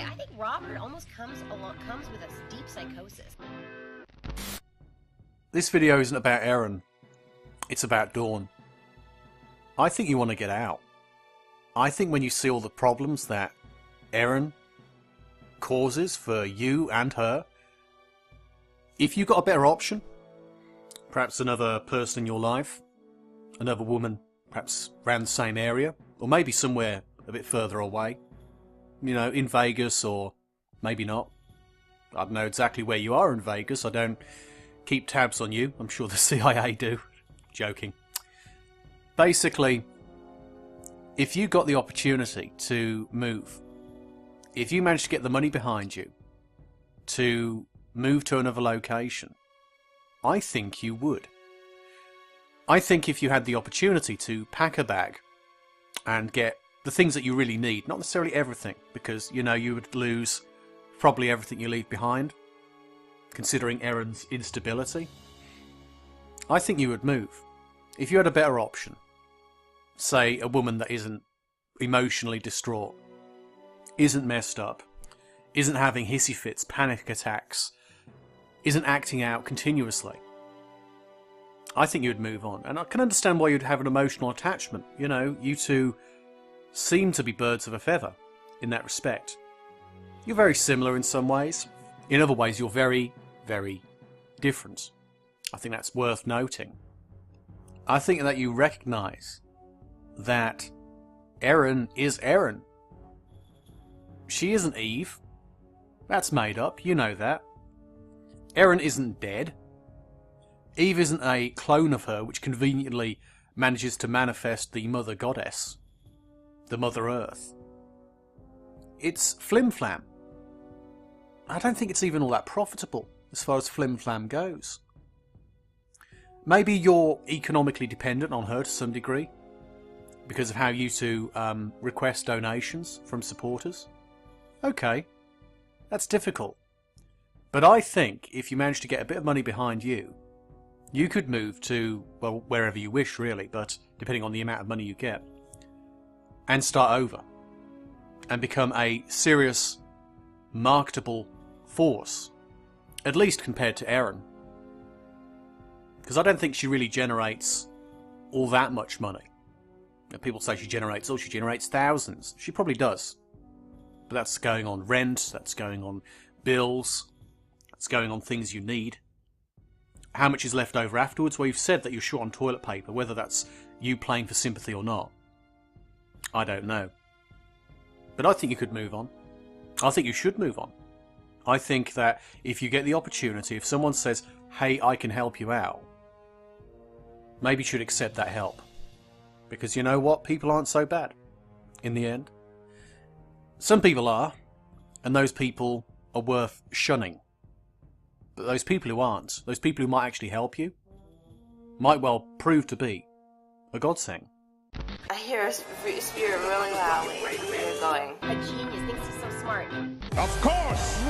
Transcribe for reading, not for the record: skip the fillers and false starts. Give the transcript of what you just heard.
I think Robert almost comes with a deep psychosis. This video isn't about Erin. It's about Dawn. I think you want to get out. I think when you see all the problems that Erin causes for you and her, if you've got a better option, perhaps another person in your life, another woman perhaps around the same area, or maybe somewhere a bit further away, you know, in Vegas or maybe not. I don't know exactly where you are in Vegas. I don't keep tabs on you. I'm sure the CIA do. Joking. Basically, if you got the opportunity to move, if you managed to get the money behind you to move to another location, I think you would. I think if you had the opportunity to pack a bag and get the things that you really need, not necessarily everything, because, you know, you would lose probably everything you leave behind, considering Erin's instability, I think you would move. If you had a better option, say a woman that isn't emotionally distraught, isn't messed up, isn't having hissy fits, panic attacks, isn't acting out continuously, I think you'd move on. And I can understand why you'd have an emotional attachment. You know, you two seem to be birds of a feather in that respect. You're very similar in some ways. In other ways, you're very, very different. I think that's worth noting. I think that you recognise that Erin is Erin. She isn't Eve. That's made up, you know that. Erin isn't dead. Eve isn't a clone of her which conveniently manages to manifest the Mother Goddess, the Mother Earth. It's flim-flam. I don't think it's even all that profitable as far as flim-flam goes. Maybe you're economically dependent on her to some degree because of how you two request donations from supporters. Okay, that's difficult. But I think if you manage to get a bit of money behind you, you could move to, well, wherever you wish really, but depending on the amount of money you get, and start over and become a serious, marketable force, at least compared to Erin. Because I don't think she really generates all that much money. People say she generates thousands. She probably does. But that's going on rent, that's going on bills, that's going on things you need. How much is left over afterwards? Well, you've said that you're short on toilet paper, whether that's you playing for sympathy or not, I don't know. But I think you could move on. I think you should move on. I think that if you get the opportunity, if someone says, hey, I can help you out, maybe you should accept that help. Because you know what? People aren't so bad in the end. Some people are, and those people are worth shunning. But those people who aren't, those people who might actually help you, might well prove to be a godsend. I hear a spirit really loudly. Where you're going. A genius thinks he's so smart. Of course!